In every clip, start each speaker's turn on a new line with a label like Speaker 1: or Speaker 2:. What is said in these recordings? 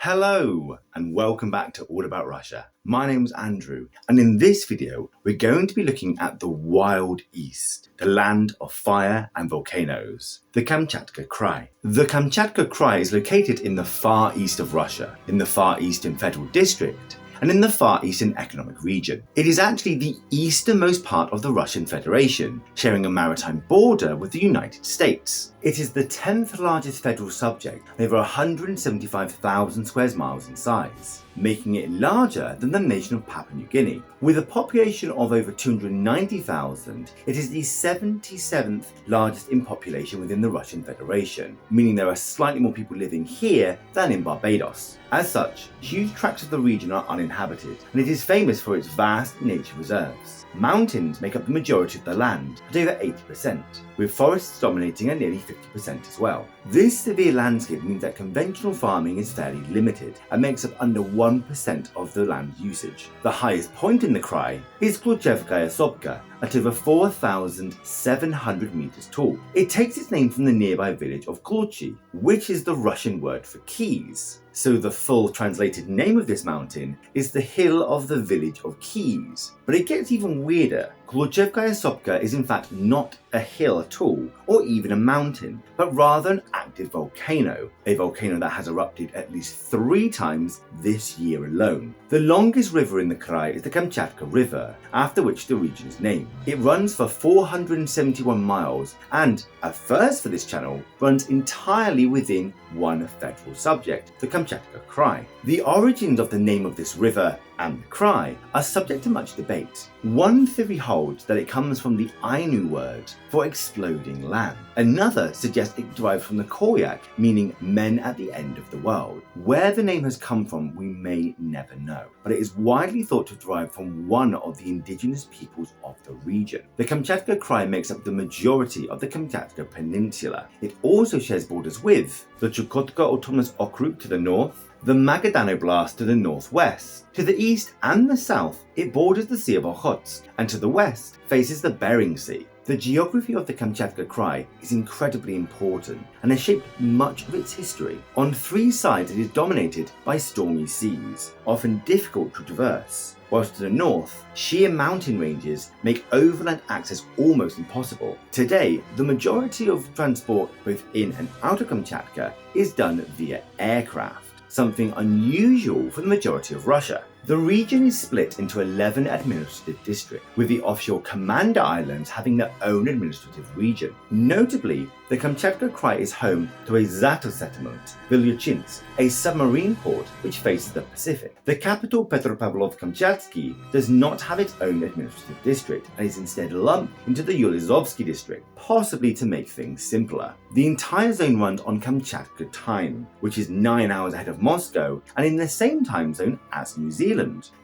Speaker 1: Hello and welcome back to All About Russia. My name's Andrew, and in this video we're going to be looking at the Wild East, the land of fire and volcanoes, the Kamchatka Krai. The Kamchatka Krai is located in the far east of Russia, in the Far Eastern Federal District, and in the Far Eastern Economic Region. It is actually the easternmost part of the Russian Federation, sharing a maritime border with the United States. It is the 10th largest federal subject, and over 175,000 square miles in size, making it larger than the nation of Papua New Guinea. With a population of over 290,000, it is the 77th largest in population within the Russian Federation, meaning there are slightly more people living here than in Barbados. As such, huge tracts of the region are uninhabited, and it is famous for its vast nature reserves. Mountains make up the majority of the land, at over 80%, with forests dominating at nearly 50% as well. This severe landscape means that conventional farming is fairly limited and makes up under 1% of the land usage. The highest point in the Krai is Kamchatka Krai at over 4,700 meters tall. It takes its name from the nearby village of Kluchi, which is the Russian word for keys. So the full translated name of this mountain is the Hill of the Village of Keys. But it gets even weirder. Kamchatka Krai is in fact not a hill at all, or even a mountain, but rather an active volcano, a volcano that has erupted at least 3 times this year alone. The longest river in the Krai is the Kamchatka River, after which the region is named. It runs for 471 miles and, a first for this channel, runs entirely within one federal subject, the Kamchatka Krai. The origins of the name of this river and the Krai are subject to much debate. One theory holds that it comes from the Ainu word for exploding land. Another suggests it derives from the Koryak, meaning men at the end of the world. Where the name has come from we may never know, but it is widely thought to derive from one of the indigenous peoples of the region. The Kamchatka Krai makes up the majority of the Kamchatka Peninsula. It also shares borders with the Chukotka Autonomous Okrug to the north, the Magadan Oblast to the northwest. To the east and the south, it borders the Sea of Okhotsk, and to the west faces the Bering Sea. The geography of the Kamchatka Krai is incredibly important and has shaped much of its history. On 3 sides it is dominated by stormy seas, often difficult to traverse, whilst to the north, sheer mountain ranges make overland access almost impossible. Today, the majority of transport both in and out of Kamchatka is done via aircraft, something unusual for the majority of Russia. The region is split into 11 administrative districts, with the offshore Commander Islands having their own administrative region. Notably, the Kamchatka Krai is home to a Zato settlement, Vilyuchinsk, a submarine port which faces the Pacific. The capital, Petropavlov-Kamchatsky, does not have its own administrative district and is instead lumped into the Yulizovsky district, possibly to make things simpler. The entire zone runs on Kamchatka time, which is 9 hours ahead of Moscow and in the same time zone as New Zealand.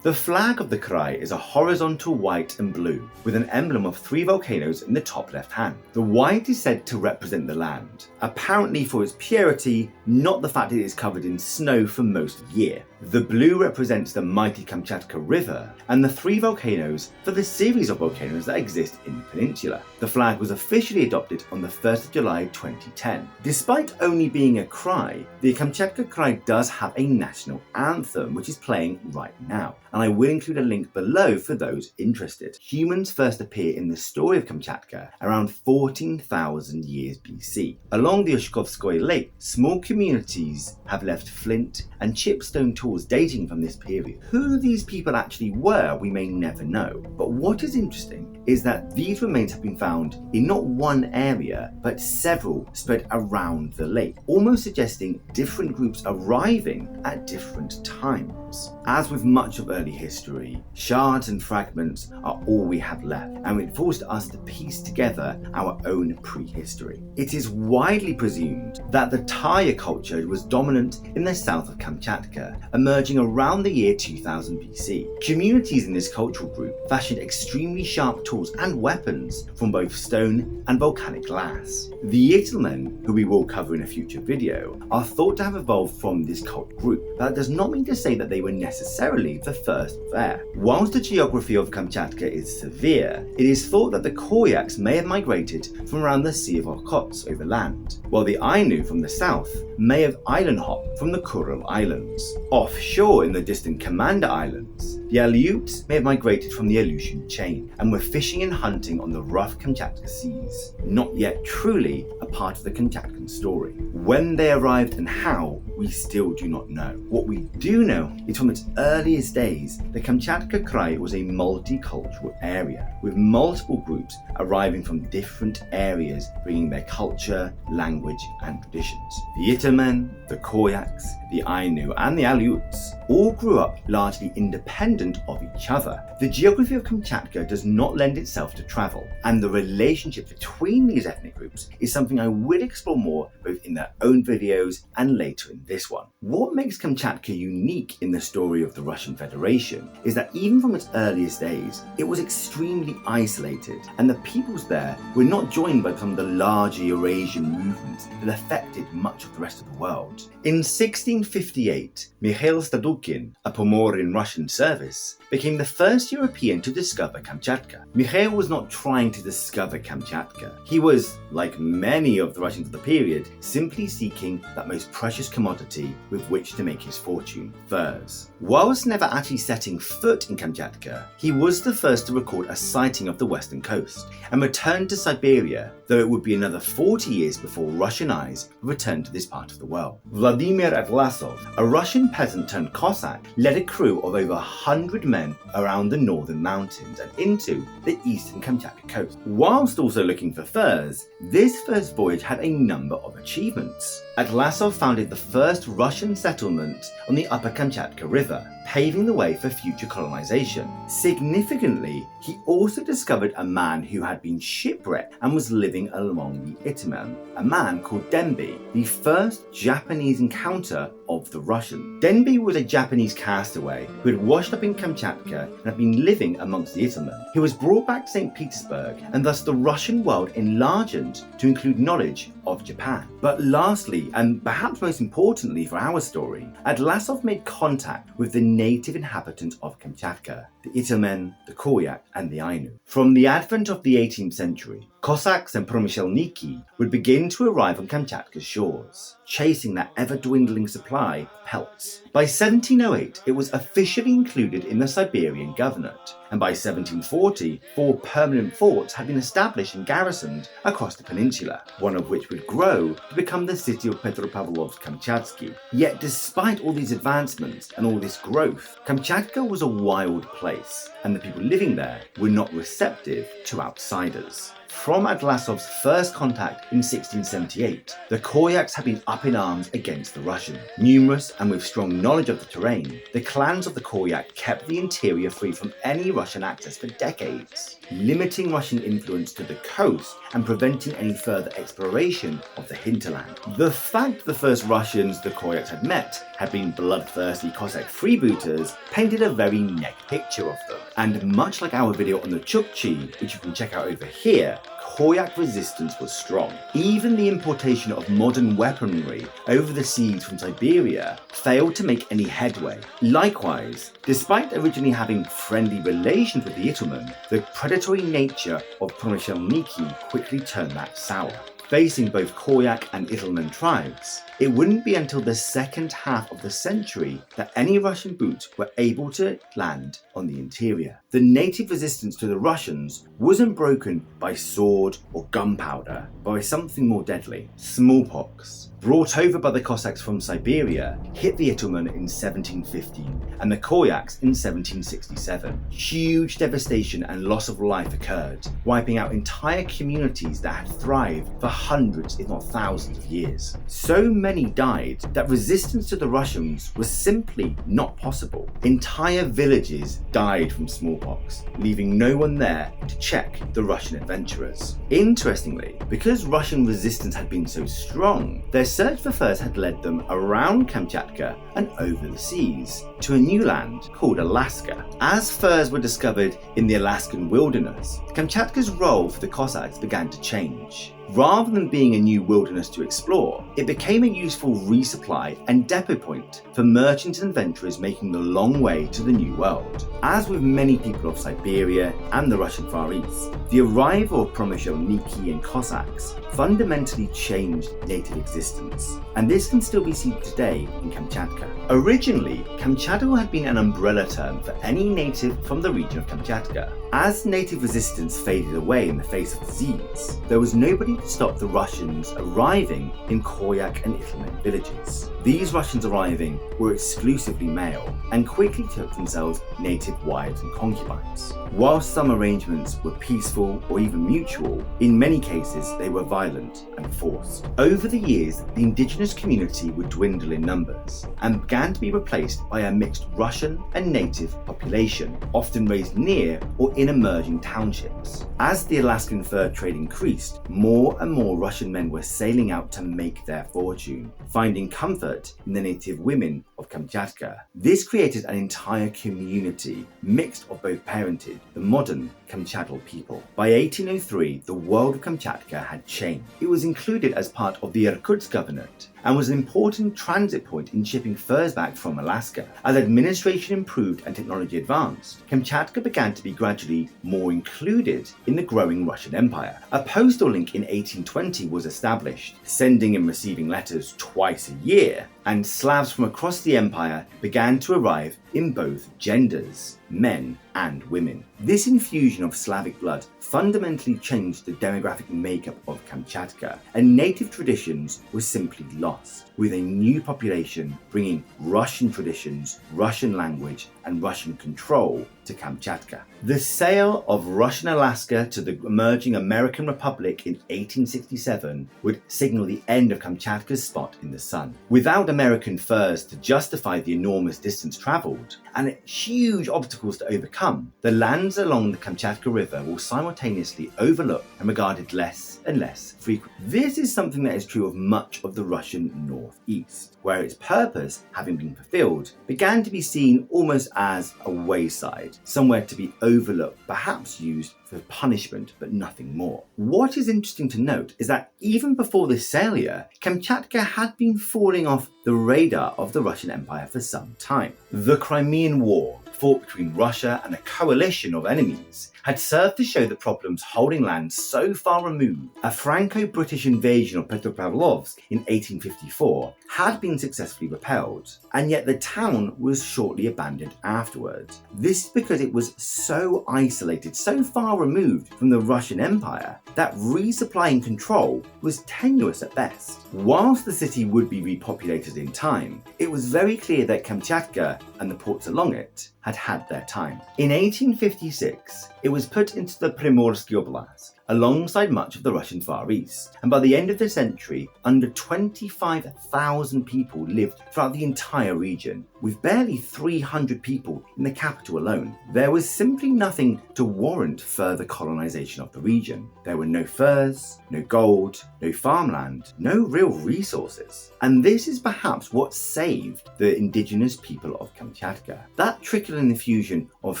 Speaker 1: The flag of the Krai is a horizontal white and blue, with an emblem of 3 volcanoes in the top left hand. The white is said to represent the land, apparently for its purity, not the fact that it is covered in snow for most of the year. The blue represents the mighty Kamchatka River, and the 3 volcanoes for the series of volcanoes that exist in the peninsula. The flag was officially adopted on the 1st of July 2010. Despite only being a Krai, the Kamchatka Krai does have a national anthem which is playing right now, and I will include a link below for those interested. Humans first appear in the story of Kamchatka around 14,000 years BC. Along the Oshkovskoye Lake, small communities have left flint and chipstone tools dating from this period. Who these people actually were, we may never know, but what is interesting is that these remains have been found in not one area, but several spread around the lake, almost suggesting different groups arriving at different times. As with much of early history, shards and fragments are all we have left, and it falls to us to piece together our own prehistory. It is widely presumed that the Taya culture was dominant in the south of Kamchatka, and emerging around the year 2000 BC. Communities in this cultural group fashioned extremely sharp tools and weapons from both stone and volcanic glass. The Yttermen, who we will cover in a future video, are thought to have evolved from this cult group, but that does not mean to say that they were necessarily the first there. Whilst the geography of Kamchatka is severe, it is thought that the Koryaks may have migrated from around the Sea of Okhotsk overland, while the Ainu from the south may have island hopped from the Kuril Islands. Offshore in the distant Commander Islands, the Aleuts may have migrated from the Aleutian chain and were fishing and hunting on the rough Kamchatka seas, not yet truly a part of the Kamchatkan story. When they arrived and how, we still do not know. What we do know is from its earliest days, the Kamchatka Krai was a multicultural area, with multiple groups arriving from different areas bringing their culture, language and traditions. The Yttermen, the Koryaks, the Ainu and the Aleuts all grew up largely independent of each other. The geography of Kamchatka does not lend itself to travel, and the relationship between these ethnic groups is something I will explore more both in their own videos and later in this one. What makes Kamchatka unique in the story of the Russian Federation is that even from its earliest days, it was extremely isolated, and the peoples there were not joined by some of the larger Eurasian movements that affected much of the rest of the world. In 1658, Mikhail Stadukin, a Pomorian Russian service, became the first European to discover Kamchatka. Mikhail was not trying to discover Kamchatka. He was, like many of the Russians of the period, simply seeking that most precious commodity with which to make his fortune, furs. Whilst never actually setting foot in Kamchatka, he was the first to record a sighting of the western coast and returned to Siberia, though it would be another 40 years before Russian eyes would return to this part of the world. Vladimir Atlasov, a Russian peasant turned Cossack, led a crew of over 100 men around the northern mountains and into the eastern Kamchatka coast. Whilst also looking for furs, this first voyage had a number of achievements. Atlasov founded the first Russian settlement on the upper Kamchatka River, paving the way for future colonization. Significantly, he also discovered a man who had been shipwrecked and was living along the Yttermen, a man called Denby, the first Japanese encounter of the Russian. Denby was a Japanese castaway who had washed up in Kamchatka and had been living amongst the Yttermen. He was brought back to St. Petersburg, and thus the Russian world enlarged to include knowledge of Japan. But lastly, and perhaps most importantly for our story, Atlasov made contact with the native inhabitants of Kamchatka, the Yttermen, the Koryak and the Ainu. From the advent of the 18th century, Cossacks and Promyshelniki would begin to arrive on Kamchatka's shores, chasing that ever-dwindling supply of pelts. By 1708, it was officially included in the Siberian Governorate, and by 1740, 4 permanent forts had been established and garrisoned across the peninsula, one of which would grow to become the city of Petropavlovsk-Kamchatsky. Yet despite all these advancements and all this growth, Kamchatka was a wild place, and the people living there were not receptive to outsiders. From Atlasov's first contact in 1678, the Koryaks had been up in arms against the Russians. Numerous and with strong knowledge of the terrain, the clans of the Koryak kept the interior free from any Russian access for decades, limiting Russian influence to the coast and preventing any further exploration of the hinterland. The fact the first Russians the Koryaks had met had been bloodthirsty Cossack freebooters painted a very negative picture of them. And much like our video on the Chukchi, which you can check out over here, Koryak resistance was strong. Even the importation of modern weaponry over the seas from Siberia failed to make any headway. Likewise, despite originally having friendly relations with the Yttermen, the predatory nature of Promyshelniki quickly turned that sour. Facing both Koryak and Yttermen tribes, it wouldn't be until the second half of the century that any Russian boots were able to land on the interior. The native resistance to the Russians wasn't broken by sword or gunpowder, but by something more deadly: smallpox. Brought over by the Cossacks from Siberia, hit the Yttermen in 1715 and the Koryaks in 1767. Huge devastation and loss of life occurred, wiping out entire communities that had thrived for hundreds, if not thousands of years. So many died that resistance to the Russians was simply not possible. Entire villages died from smallpox. smallpox, leaving no one there to check the Russian adventurers. Interestingly, because Russian resistance had been so strong, their search for furs had led them around Kamchatka and over the seas to a new land called Alaska. As furs were discovered in the Alaskan wilderness, Kamchatka's role for the Cossacks began to change. Rather than being a new wilderness to explore, it became a useful resupply and depot point for merchants and adventurers making the long way to the New World. As with many people of Siberia and the Russian Far East, the arrival of Promyshelniki and Cossacks fundamentally changed native existence, and this can still be seen today in Kamchatka. Originally, Kamchatka had been an umbrella term for any native from the region of Kamchatka. As native resistance faded away in the face of disease, there was nobody to stop the Russians arriving in Koryak and Itelmen villages. These Russians arriving were exclusively male and quickly took themselves native wives and concubines. While some arrangements were peaceful or even mutual, in many cases they were violent and forced. Over the years, the indigenous community would dwindle in numbers and began to be replaced by a mixed Russian and native population, often raised near or in emerging townships. As the Alaskan fur trade increased, more and more Russian men were sailing out to make their fortune, finding comfort in the native women of Kamchatka. This created an entire community mixed of both parentage, the modern Kamchatka people. By 1803, the world of Kamchatka had changed. It was included as part of the Irkutsk Governorate and was an important transit point in shipping furs back from Alaska. As administration improved and technology advanced, Kamchatka began to be gradually more included in the growing Russian Empire. A postal link in 1820 was established, sending and receiving letters twice a year, and Slavs from across the empire began to arrive in both genders, men and women. This infusion of Slavic blood fundamentally changed the demographic makeup of Kamchatka, and native traditions were simply lost, with a new population bringing Russian traditions, Russian language, and Russian control to Kamchatka. The sale of Russian Alaska to the emerging American Republic in 1867 would signal the end of Kamchatka's spot in the sun. Without American furs to justify the enormous distance travelled and huge obstacles to overcome, the lands along the Kamchatka River were simultaneously overlooked and regarded less and less frequently. This is something that is true of much of the Russian northeast, where its purpose, having been fulfilled, began to be seen almost as a wayside, somewhere to be overlooked, perhaps used for punishment, but nothing more. What is interesting to note is that even before this sale year, Kamchatka had been falling off the radar of the Russian Empire for some time. The Crimean War, fought between Russia and a coalition of enemies, had served to show the problems holding land so far removed. A Franco-British invasion of Petropavlovsk in 1854 had been successfully repelled, and yet the town was shortly abandoned afterwards. This is because it was so isolated, so far removed from the Russian Empire, that resupplying control was tenuous at best. Whilst the city would be repopulated in time, it was very clear that Kamchatka and the ports along it had had their time. In 1856, it was put into the Primorsky Oblast, alongside much of the Russian Far East, and by the end of the century, under 25,000 people lived throughout the entire region, with barely 300 people in the capital alone. There was simply nothing to warrant further colonization of the region. There were no furs, no gold, no farmland, no real resources. And this is perhaps what saved the indigenous people of Kamchatka. That trickling infusion of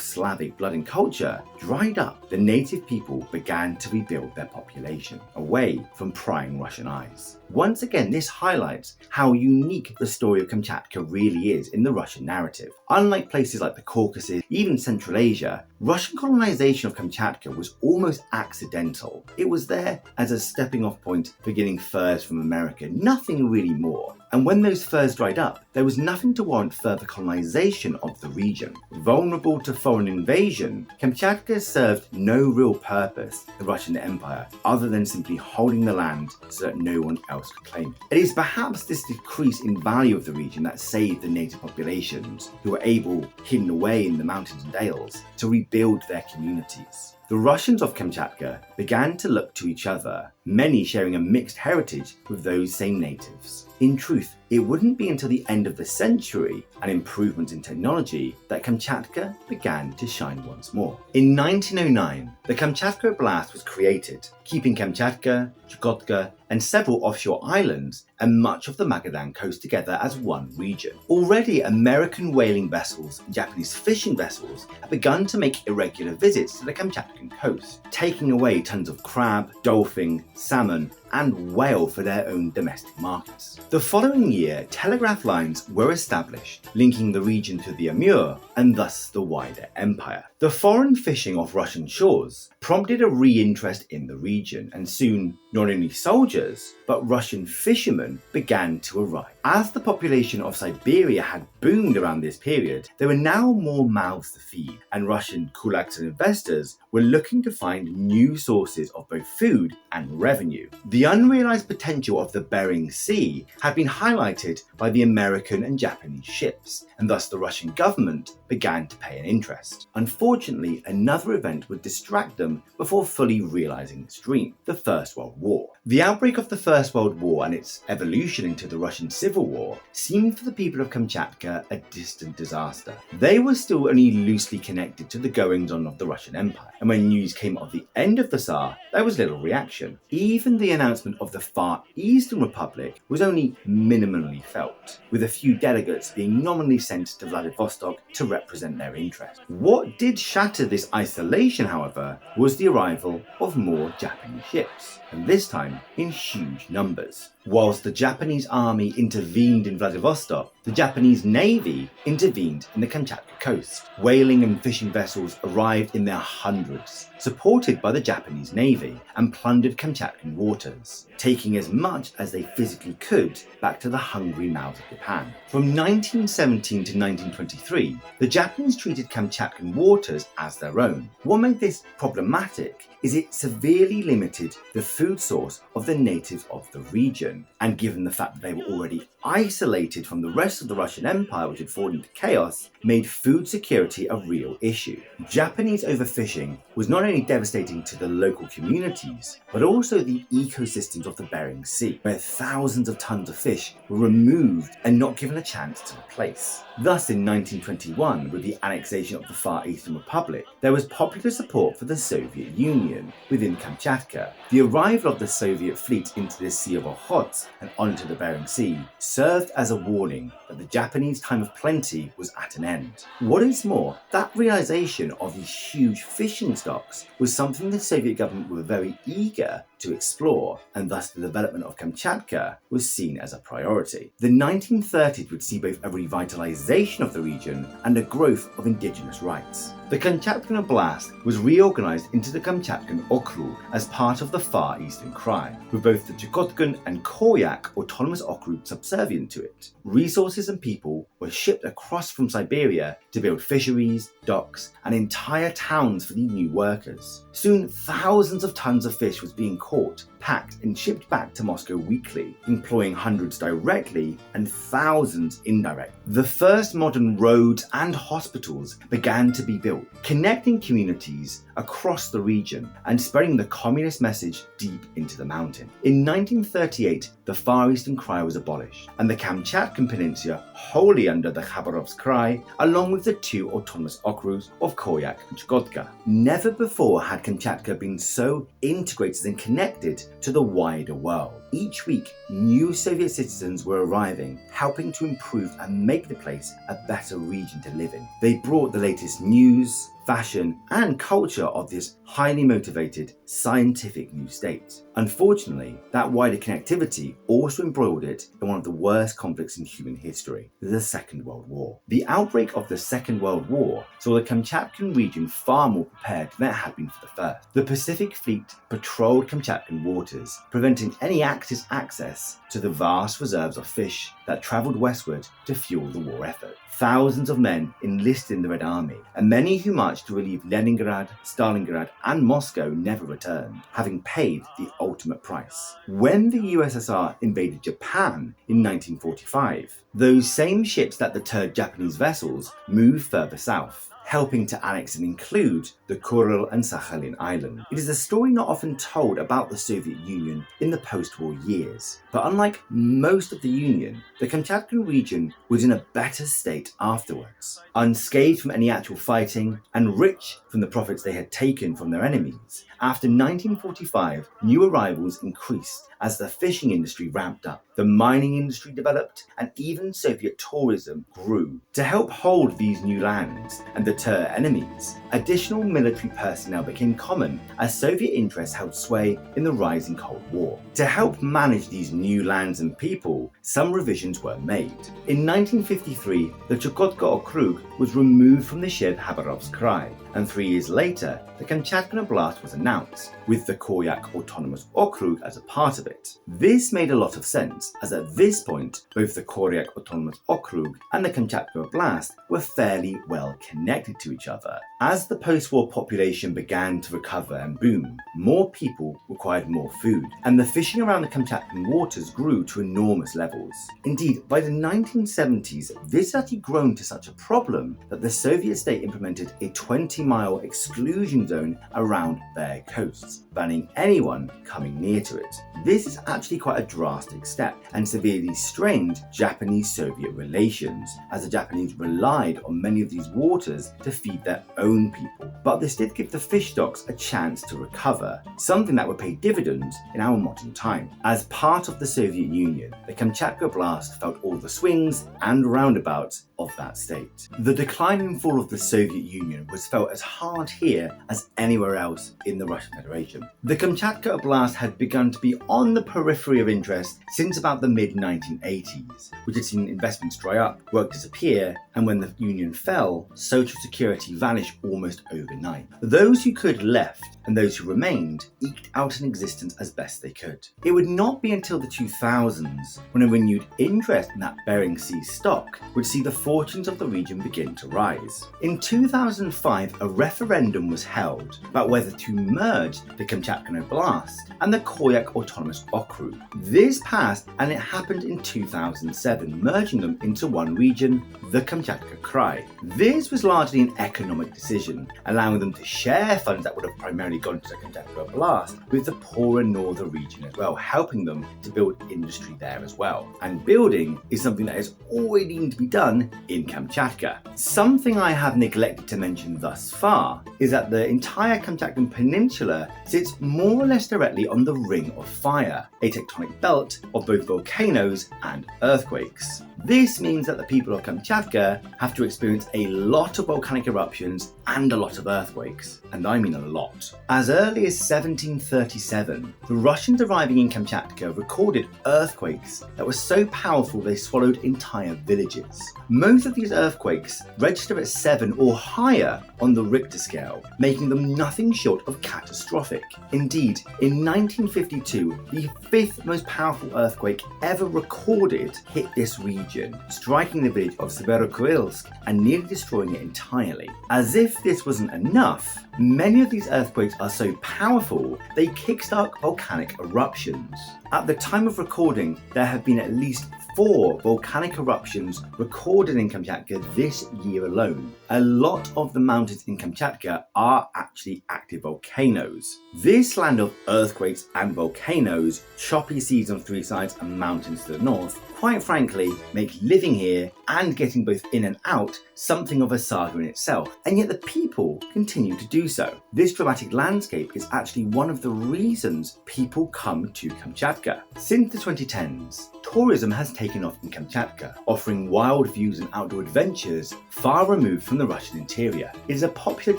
Speaker 1: Slavic blood and culture dried up. The native people began to rebuild their population, away from prying Russian eyes. Once again, this highlights how unique the story of Kamchatka really is in the Russian narrative. Unlike places like the Caucasus, even Central Asia, Russian colonization of Kamchatka was almost accidental. It was there as a stepping off point for getting furs from America, nothing really more. And when those furs dried up, there was nothing to warrant further colonization of the region. Vulnerable to foreign invasion, Kamchatka served no real purpose to the Russian Empire other than simply holding the land so that no one else could claim it. It is perhaps this decrease in value of the region that saved the native populations, who were able, hidden away in the mountains and dales, to rebuild their communities. the Russians of Kamchatka began to look to each other, many sharing a mixed heritage with those same natives. In truth, it wouldn't be until the end of the century and improvements in technology that Kamchatka began to shine once more. In 1909, the Kamchatka Oblast was created, keeping Kamchatka, Chukotka, and several offshore islands and much of the Magadan coast together as one region. Already, American whaling vessels and Japanese fishing vessels had begun to make irregular visits to the Kamchatkan coast, taking away tons of crab, dolphin, salmon, and whale for their own domestic markets. The following year, telegraph lines were established, linking the region to the Amur and thus the wider empire. The foreign fishing off Russian shores prompted a re-interest in the region, and soon not only soldiers, but Russian fishermen began to arrive. As the population of Siberia had boomed around this period, there were now more mouths to feed, and Russian kulaks and investors were looking to find new sources of both food and revenue. The unrealized potential of the Bering Sea had been highlighted by the American and Japanese ships, and thus the Russian government began to pay an interest. Unfortunately, another event would distract them before fully realizing its dream: the First World War. The outbreak of the First World War and its evolution into the Russian Civil War seemed for the people of Kamchatka a distant disaster. They were still only loosely connected to the goings-on of the Russian Empire, and when news came of the end of the Tsar, there was little reaction. Even the announcement of the Far Eastern Republic was only minimally felt, with a few delegates being nominally sent to Vladivostok to represent their interests. What did shatter this isolation, however, was the arrival of more Japanese ships, and this time in huge numbers. Whilst the Japanese army intervened in Vladivostok, the Japanese navy intervened in the Kamchatka coast. Whaling and fishing vessels arrived in their hundreds, supported by the Japanese navy, and plundered Kamchatkan waters, taking as much as they physically could back to the hungry mouths of Japan. From 1917 to 1923, the Japanese treated Kamchatkan waters as their own. What made this problematic is it severely limited the food source of the natives of the region, and given the fact that they were already isolated from the rest of the Russian Empire, which had fallen into chaos, made food security a real issue. Japanese overfishing was not only devastating to the local communities, but also the ecosystems of the Bering Sea, where thousands of tons of fish were removed and not given a chance to replace. Thus, in 1921, with the annexation of the Far Eastern Republic, there was popular support for the Soviet Union within Kamchatka. The arrival of the Soviet fleet into the Sea of Okhotsk and onto the Bering Sea served as a warning that the Japanese time of plenty was at an end. What is more, that realization of these huge fishing stocks was something the Soviet government were very eager to explore, and thus the development of Kamchatka was seen as a priority. The 1930s would see both a revitalization of the region and a growth of indigenous rights. The Kamchatkan Oblast was reorganized into the Kamchatkan Okrug as part of the Far Eastern Krai, with both the Chukotkan and Koryak autonomous okrug subservient to it. Resources and people were shipped across from Siberia to build fisheries, docks, and entire towns for the new workers. Soon, thousands of tons of fish was being caught, packed, and shipped back to Moscow weekly, employing hundreds directly and thousands indirectly. The first modern roads and hospitals began to be built, connecting communities across the region and spreading the communist message deep into the mountain. In 1938, the Far Eastern Krai was abolished, and the Kamchatkan Peninsula wholly under the Khabarovsk Krai, along with the two autonomous okrugs of Koryak and Chukotka. Never before had Kamchatka been so integrated and connected to the wider world. Each week, new Soviet citizens were arriving, helping to improve and make the place a better region to live in. They brought the latest news, fashion, and culture of this highly motivated, scientific new state. Unfortunately, that wider connectivity also embroiled it in one of the worst conflicts in human history, the Second World War. The outbreak of the Second World War saw the Kamchatkan region far more prepared than it had been for the first. The Pacific Fleet patrolled Kamchatkan waters, preventing any Axis access to the vast reserves of fish that travelled westward to fuel the war effort. Thousands of men enlisted in the Red Army, and many who marched to relieve Leningrad, Stalingrad, and Moscow never returned, having paid the ultimate price. When the USSR invaded Japan in 1945, those same ships that deterred Japanese vessels moved further south, helping to annex and include the Kuril and Sakhalin Islands. It is a story not often told about the Soviet Union in the post-war years, but unlike most of the Union, the Kamchatkan region was in a better state afterwards, unscathed from any actual fighting and rich from the profits they had taken from their enemies. After 1945, new arrivals increased as the fishing industry ramped up, the mining industry developed, and even Soviet tourism grew. To help hold these new lands and deter enemies, additional military personnel became common as Soviet interests held sway in the rising Cold War. To help manage these new lands and people, some revisions were made. In 1953, the Chukotka Okrug was removed from the shared Khabarovsk Krai, and 3 years later, the Kamchatka Oblast was announced, with the Koryak Autonomous Okrug as a part of it. This made a lot of sense, as at this point, both the Koryak Autonomous Okrug and the Kamchatka Oblast were fairly well connected to each other. As the post-war population began to recover and boom, more people required more food, and the fishing around the Kamchatkan waters grew to enormous levels. Indeed, by the 1970s, this had actually grown to such a problem that the Soviet state implemented a 20-mile exclusion zone around their coasts, banning anyone coming near to it. This is actually quite a drastic step and severely strained Japanese-Soviet relations, as the Japanese relied on many of these waters to feed their own people. But this did give the fish stocks a chance to recover, something that would pay dividends in our modern time. As part of the Soviet Union, the Kamchatka Oblast felt all the swings and roundabouts of that state. The decline and fall of the Soviet Union was felt as hard here as anywhere else in the Russian Federation. The Kamchatka Oblast had begun to be on the periphery of interest since about the mid-1980s, which had seen investments dry up, work disappear, and when the Union fell, social security vanished almost overnight. Those who could left, and those who remained eked out an existence as best they could. It would not be until the 2000s when a renewed interest in that Bering Sea stock would see the fortunes of the region begin to rise. In 2005, a referendum was held about whether to merge the Kamchatka Oblast and the Koryak Autonomous Okrug. This passed, and it happened in 2007, merging them into one region, the Kamchatka Krai. This was largely an economic decision, allowing them to share funds that would have primarily gone to the Kamchatka Oblast with the poorer northern region as well, helping them to build industry there as well. And building is something that is always needing to be done in Kamchatka. Something I have neglected to mention thus far is that the entire Kamchatkan Peninsula sits more or less directly on the Ring of Fire, a tectonic belt of both volcanoes and earthquakes. This means that the people of Kamchatka have to experience a lot of volcanic eruptions and a lot of earthquakes, and I mean a lot. As early as 1737, the Russians arriving in Kamchatka recorded earthquakes that were so powerful they swallowed entire villages. Most of these earthquakes register at 7 or higher on the Richter scale, making them nothing short of catastrophic. Indeed, in 1952, the 5th most powerful earthquake ever recorded hit this region, striking the village of Severokurilsk and nearly destroying it entirely. As if this wasn't enough, many of these earthquakes are so powerful they kickstart volcanic eruptions. At the time of recording, there have been at least 4 volcanic eruptions recorded in Kamchatka this year alone. A lot of the mountains in Kamchatka are actually active volcanoes. This land of earthquakes and volcanoes, choppy seas on 3 sides and mountains to the north, quite frankly, make living here and getting both in and out something of a saga in itself, and yet the people continue to do so. This dramatic landscape is actually one of the reasons people come to Kamchatka. Since the 2010s, tourism has taken off in Kamchatka, offering wild views and outdoor adventures far removed from the Russian interior. It is a popular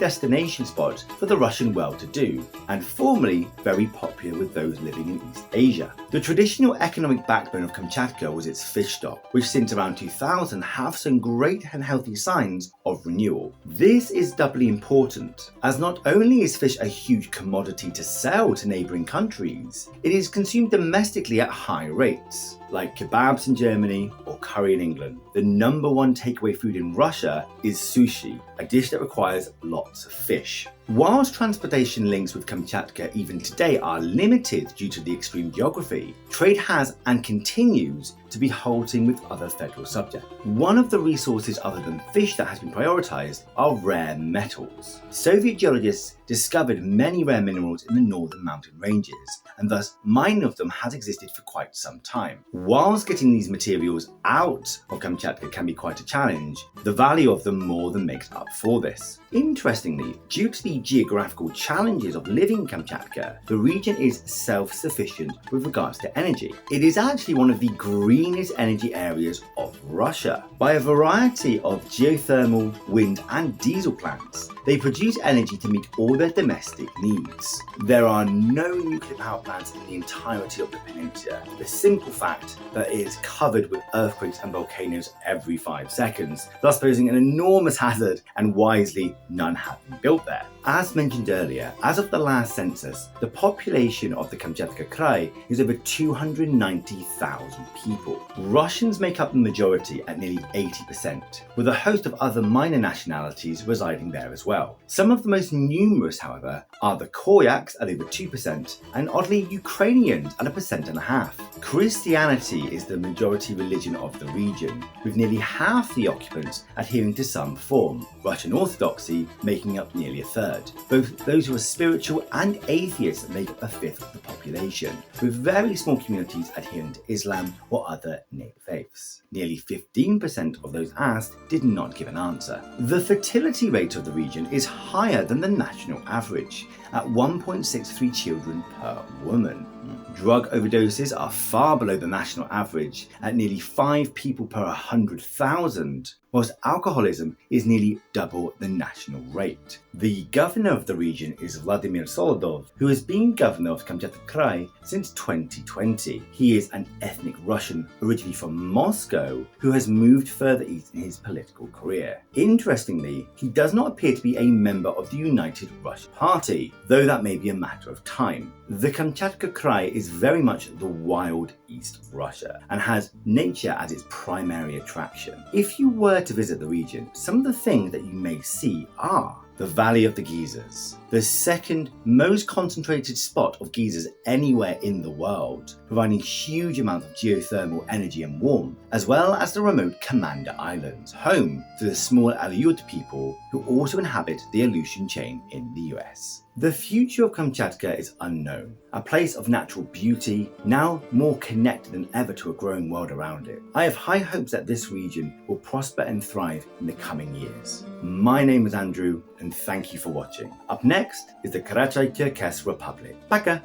Speaker 1: destination spot for the Russian well-to-do, and formerly very popular with those living in East Asia. The traditional economic backbone of Kamchatka was its fish stock, which since around 2000 have shown great and healthy signs of renewal. This is doubly important, as not only is fish a huge commodity to sell to neighbouring countries, it is consumed domestically at high rates. like kebabs in Germany or curry in England. The number one takeaway food in Russia is sushi, a dish that requires lots of fish. Whilst transportation links with Kamchatka even today are limited due to the extreme geography, trade has and continues to be halting with other federal subjects. One of the resources other than fish that has been prioritised are rare metals. Soviet geologists discovered many rare minerals in the northern mountain ranges, and thus mining of them has existed for quite some time. Whilst getting these materials out of Kamchatka can be quite a challenge, the value of them more than makes up for this. Interestingly, due to the geographical challenges of living in Kamchatka, the region is self-sufficient with regards to energy. It is actually one of the greenest energy areas of Russia. By a variety of geothermal, wind and diesel plants, they produce energy to meet all their domestic needs. There are no nuclear power plants in the entirety of the peninsula. The simple fact that it is covered with earthquakes and volcanoes every 5 seconds, thus posing an enormous hazard, and wisely none have been built there. As mentioned earlier, as of the last census, the population of the Kamchatka Krai is over 290,000 people. Russians make up the majority at nearly 80%, with a host of other minor nationalities residing there as well. Some of the most numerous, however, are the Koryaks at over 2%, and oddly Ukrainians at 1.5%. Christianity is the majority religion of the region, with nearly half the occupants adhering to some form, Russian Orthodoxy making up nearly a third. Both those who are spiritual and atheists make up 1/5 of the population, with very small communities adhering to Islam or other native faiths. Nearly 15% of those asked did not give an answer. The fertility rate of the region is higher than the national average, at 1.63 children per woman. Drug overdoses are far below the national average, at nearly 5 people per 100,000, whilst alcoholism is nearly double the national rate. The governor of the region is Vladimir Solodov, who has been governor of Kamchatka Krai since 2020. He is an ethnic Russian originally from Moscow who has moved further east in his political career. Interestingly, he does not appear to be a member of the United Russia Party, though that may be a matter of time. The Kamchatka Krai is very much the wild east of Russia and has nature as its primary attraction. If you were to visit the region, some of the things that you may see are the Valley of the Geysers, the second most concentrated spot of geysers anywhere in the world, providing huge amounts of geothermal energy and warmth, as well as the remote Commander Islands, home to the small Aleut people who also inhabit the Aleutian chain in the US. The future of Kamchatka is unknown, a place of natural beauty, now more connected than ever to a growing world around it. I have high hopes that this region will prosper and thrive in the coming years. My name is Andrew, and thank you for watching. Up next is the Karachay-Cherkess Republic. Пока!